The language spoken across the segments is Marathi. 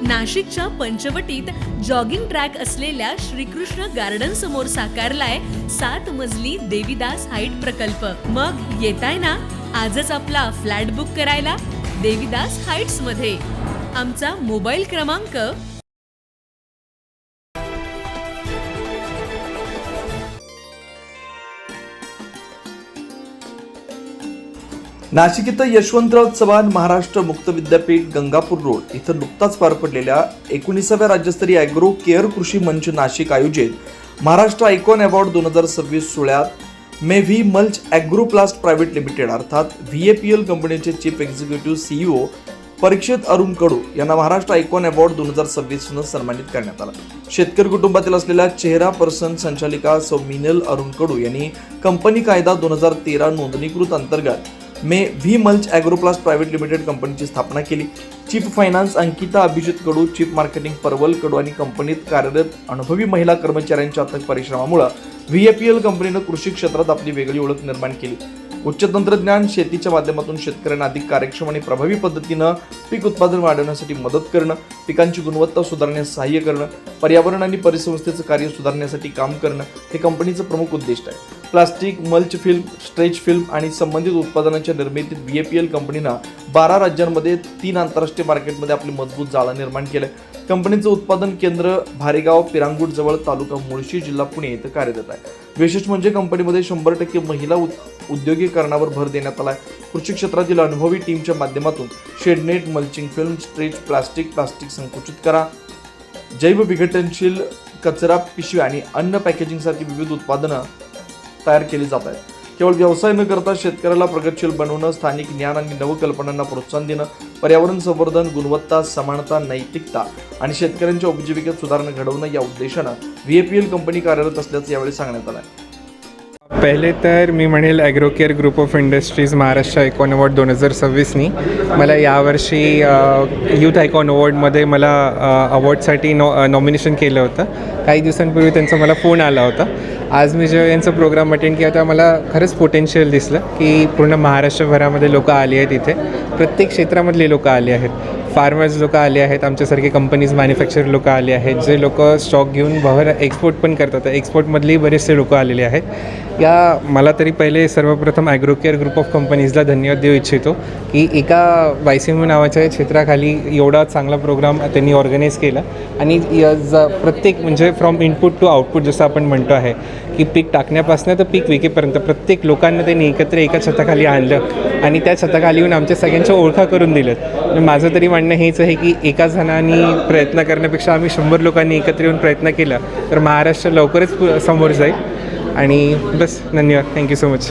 नाशिकच्या पंचवटीत जॉगिंग ट्रॅक असलेल्या श्रीकृष्ण गार्डन समोर साकारलाय 7 मजली देवीदास हाईट प्रकल्प। मग येताय ना आजच आपला फ्लॅट बुक करायला देवीदास हाईट्स मध्ये। आमचा मोबाईल क्रमांक नाशिक इथं यशवंतराव चव्हाण महाराष्ट्र मुक्त विद्यापीठ गंगापूर रोड इथं नुकताच पार पडलेल्या 19व्या राज्यस्तरीय ॲग्रो केअर कृषी मंच नाशिक आयोजित महाराष्ट्र आयकॉन अवॉर्ड 2026 सोहळ्यात मे व्ही मल्च ॲग्रोप्लास्ट प्रायव्हेट लिमिटेड अर्थात VAPL कंपनीचे चीफ एक्झिक्युटिव्ह CEO परीक्षित अरुण कडू यांना महाराष्ट्र आयकॉन अवॉर्ड 2026 न सन्मानित करण्यात आला। शेतकरी कुटुंबातील असलेल्या चेहरा पर्सन संचालिका सौ मिनल अरुण कडू यांनी कंपनी कायदा 2013 नोंदणीकृत अंतर्गत मे व्ही मल्च ॲग्रोप्लास्ट प्रायव्हेट लिमिटेड कंपनीची स्थापना केली। चीफ फायनान्स अंकिता अभिजित कडू, चीफ मार्केटिंग परवल कडू आणि कंपनीत कार्यरत अनुभवी महिला कर्मचाऱ्यांच्या अथक परिश्रमामुळे VAPL कंपनीनं कृषी क्षेत्रात आपली वेगळी ओळख निर्माण केली। उच्च तंत्रज्ञान शेतीच्या माध्यमातून शेतकऱ्यांना अधिक कार्यक्षम आणि प्रभावी पद्धतीनं पीक उत्पादन वाढवण्यासाठी मदत करणं, पिकांची गुणवत्ता सुधारण्यास सहाय्य करणं, पर्यावरण आणि परिसंस्थेचं कार्य सुधारण्यासाठी काम करणं हे कंपनीचं प्रमुख उद्दिष्ट आहे। Plastic, mulch film, stretch film आणि संबंधित उत्पादनांच्या निर्मितीत VAPL कंपनीनं 12 राज्यांमध्ये 3 आंतरराष्ट्रीय मार्केटमध्ये आपले मजबूत जाळं निर्माण केलं। कंपनीचं उत्पादन केंद्र भारेगाव पिरांगुट जवळ तालुका मुळशी जिल्हा पुणे येथे कार्यरत आहे। विशेष म्हणजे कंपनीमध्ये 100% महिला उद्योगीकरणावर भर देण्यात आला आहे। कृषी क्षेत्रातील अनुभवी टीमच्या माध्यमातून shade net, mulching film, stretch plastic संकुचित करा, जैव विघटनशील कचरा पिशव्या आणि अन्न पॅकेजिंग सारखी विविध उत्पादनं तयार केली जात आहेत। केवळ व्यवसाय न करता शेतकऱ्याला प्रगतशील बनवणं, स्थानिक ज्ञान आणि नवकल्पनांना प्रोत्साहन देणं, पर्यावरण संवर्धन, गुणवत्ता, समानता, नैतिकता आणि शेतकऱ्यांच्या उपजीविकेत सुधारणा घडवणं या उद्देशानं VAPL कंपनी कार्यरत असल्याचं यावेळी सांगण्यात आलं आहे। पहिले तर मी म्हणेल agro care group of industries Maharashtra icon award 2026नी मला यावर्षी यूथ आयकॉन अवॉर्डमध्ये मला अवॉर्डसाठी नॉमिनेशन केलं होतं। काही दिवसांपूर्वी त्यांचा मला फोन आला होता। आज मी जेव्हा यांचा प्रोग्राम अटेंड केला तेव्हा मला खरंच पोटेन्शियल दिसलं की पूर्ण महाराष्ट्रभरामध्ये लोकं आली आहेत, इथे प्रत्येक क्षेत्रामधले लोकं आले आहेत, फार्मर्स लोकं आले आहेत, आमच्यासारखे कंपनीज मॅन्युफॅक्चर लोकं आले आहेत, जे लोकं स्टॉक घेऊन बाहेर एक्सपोर्ट पण करतात। एक्सपोर्टमधलेही बरेचसे लोकं आलेले आहेत। या मला तरी पहिले सर्वप्रथम ॲग्रो केअर ग्रुप ऑफ कंपनीजला धन्यवाद देऊ इच्छितो की एका YCMU नावाच्या क्षेत्राखाली एवढा चांगला प्रोग्राम त्यांनी ऑर्गनाईज केला आणि प्रत्येक म्हणजे फ्रॉम इनपुट टू आउटपुट जसं आपण म्हणतो आहे की पीक टाकण्यापासून तर पीक विकेपर्यंत प्रत्येक लोकांना त्यांनी एकत्र एका छताखाली आणलं आणि त्या छताखाली येऊन आमच्या सगळ्यांच्या ओळखा करून दिल्यात। माझं तरी म्हणणं हेच आहे की एका जणांनी प्रयत्न करण्यापेक्षा आम्ही 100 लोकांनी एकत्र येऊन प्रयत्न केला तर महाराष्ट्र लवकरच समोर जाईल। आणि बस, धन्यवाद, थँक्यू सो मच।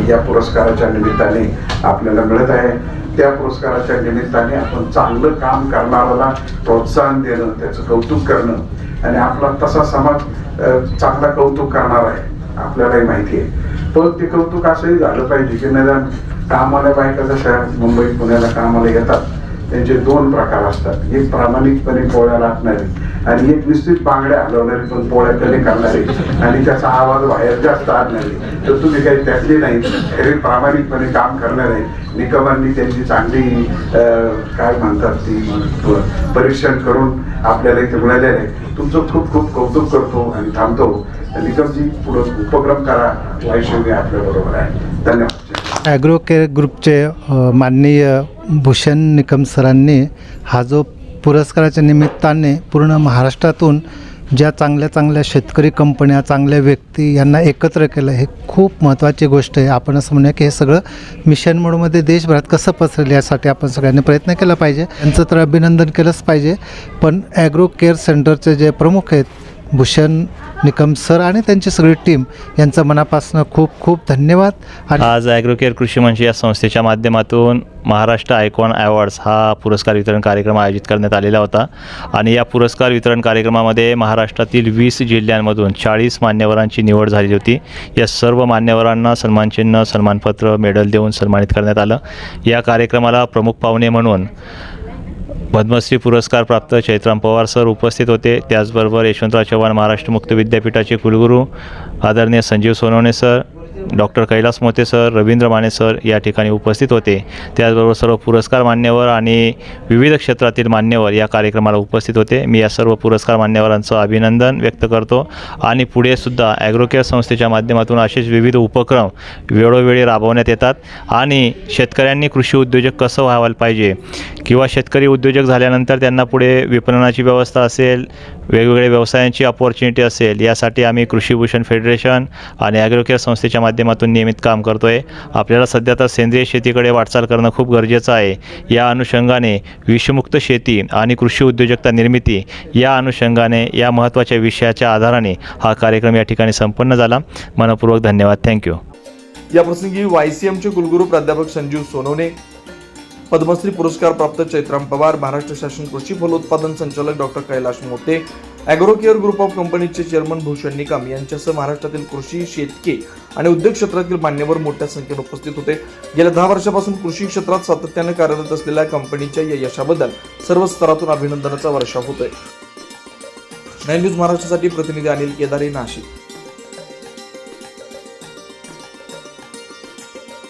या पुरस्काराच्या निमित्ताने आपल्याला मिळत आहे, त्या पुरस्काराच्या निमित्ताने आपण चांगलं काम करणाऱ्याला प्रोत्साहन देणं, त्याचं कौतुक करणं आणि आपला तसा समाज चांगला कौतुक करणार आहे आपल्यालाही माहिती आहे। पण ते कौतुक असंही झालं पाहिजे की निदान कामाला बायका जशा मुंबई पुण्याला कामाला येतात त्यांचे 2 प्रकार असतात, एक प्रामाणिकपणे पोळ्या लाटणारी आणि एक निश्चित बांगड्या हलवणारी पण पोळ्या कमी करणारी आणि त्याचा आवाज बाहेर जास्त आणणारी। तर तुम्ही काही त्यातली नाही, खरे प्रामाणिकपणे काम करणारे निकमांनी त्यांची चांगली काय म्हणतात ती परीक्षण करून आपल्याला इथे मिळालेलं आहे। तुमचं खूप खूप कौतुक करतो आणि थांबतो। निकमजी पुढे उपक्रम करा, YCMU आपल्या बरोबर आहे। धन्यवाद। ॲग्रो केअर ग्रुपचे माननीय भूषण निकम सरांनी हा जो पुरस्काराच्या निमित्ताने पूर्ण महाराष्ट्रातून ज्या चांगल्या शेतकरी कंपन्या, चांगल्या व्यक्ती यांना एकत्र केलं, हे खूप महत्त्वाची गोष्ट आहे। आपण असं म्हणूया की हे सगळं मिशन मोडमध्ये देशभरात कसं पसरेल यासाठी आपण सगळ्यांनी प्रयत्न केला पाहिजे। यांचं तर अभिनंदन केलंच पाहिजे, पण ॲग्रो केअर सेंटरचे जे प्रमुख आहेत भूषण निकम सर आणि त्यांची सगळी टीम यांचं मनापासून खूप खूप धन्यवाद। आज ॲग्रो केअर कृषी मंच या संस्थेच्या माध्यमातून महाराष्ट्र आयकॉन अवॉर्ड्स हा पुरस्कार वितरण कार्यक्रम आयोजित करण्यात आलेला होता आणि या पुरस्कार वितरण कार्यक्रमामध्ये महाराष्ट्रातील 20 जिल्ह्यांमधून 40 मान्यवरांची निवड झालेली होती। या सर्व मान्यवरांना सन्मानचिन्ह, सन्मानपत्र, मेडल देऊन सन्मानित करण्यात आलं। या कार्यक्रमाला प्रमुख पाहुणे म्हणून पद्मश्री पुरस्कार प्राप्त चैत्राम पवार सर उपस्थित होते। त्याचबरोबर यशवंतराव चव्हाण महाराष्ट्र मुक्त विद्यापीठाचे कुलगुरू आदरणीय Sanjeev Sonawane sir, doctor Kailas Mote sir, Ravindra Mane sir या ठिकाणी उपस्थित होते. त्याचबरोबर सर्व पुरस्कार मान्यवर आणि विविध क्षेत्रातील मान्यवर या कार्यक्रमाला उपस्थित होते. मी या सर्व पुरस्कार मान्यवरांचं अभिनंदन व्यक्त करतो आणि पुढे सुद्धा ॲग्रोकेअर संस्थेच्या माध्यमातून असेच विविध उपक्रम वेळोवेळी राबवण्यात येतात आणि शेतकऱ्यांनी कृषी उद्योजक कसं व्हायला पाहिजे किंवा शेतकरी उद्योजक झाल्यानंतर त्यांना पुढे विपणनाची व्यवस्था असेल, वेगवेगळ्या व्यवसायांची अपॉर्च्युनिटी असेल, यासाठी आम्ही कृषीभूषण फेडरेशन आणि ॲग्रोकेअर संस्थेच्या माध्यमातून नियमित काम करतो आहे. आपल्याला सध्या तर सेंद्रिय शेतीकडे वाटचाल करणं खूप गरजेचं आहे. या अनुषंगाने विषमुक्त शेती आणि कृषी उद्योजकता निर्मिती या अनुषंगाने या महत्त्वाच्या विषयाच्या आधाराने हा कार्यक्रम या ठिकाणी संपन्न झाला. मनपूर्वक धन्यवाद. थँक्यू. याप्रसंगी YCMचे कुलगुरू प्राध्यापक संजीव सोनवणे, पद्मश्री पुरस्कार प्राप्त चैत्राम पवार, महाराष्ट्र शासन कृषी फलोत्पादन संचालक doctor Kailash Mote, agrocare group of कंपनीचे चेअरमन भूषण निकम यांच्यासह महाराष्ट्रातील कृषी, शेतकी आणि उद्योग क्षेत्रातील मान्यवर मोठ्या संख्येने उपस्थित होते. गेल्या 10 वर्षापासून कृषी क्षेत्रात सातत्याने कार्यरत असलेल्या कंपनीच्या या यशाबद्दल सर्व स्तरातून अभिनंदनाचा वर्षाव होतोय. 9 न्यूज महाराष्ट्रासाठी प्रतिनिधी अनिल केदारे, नाशिक.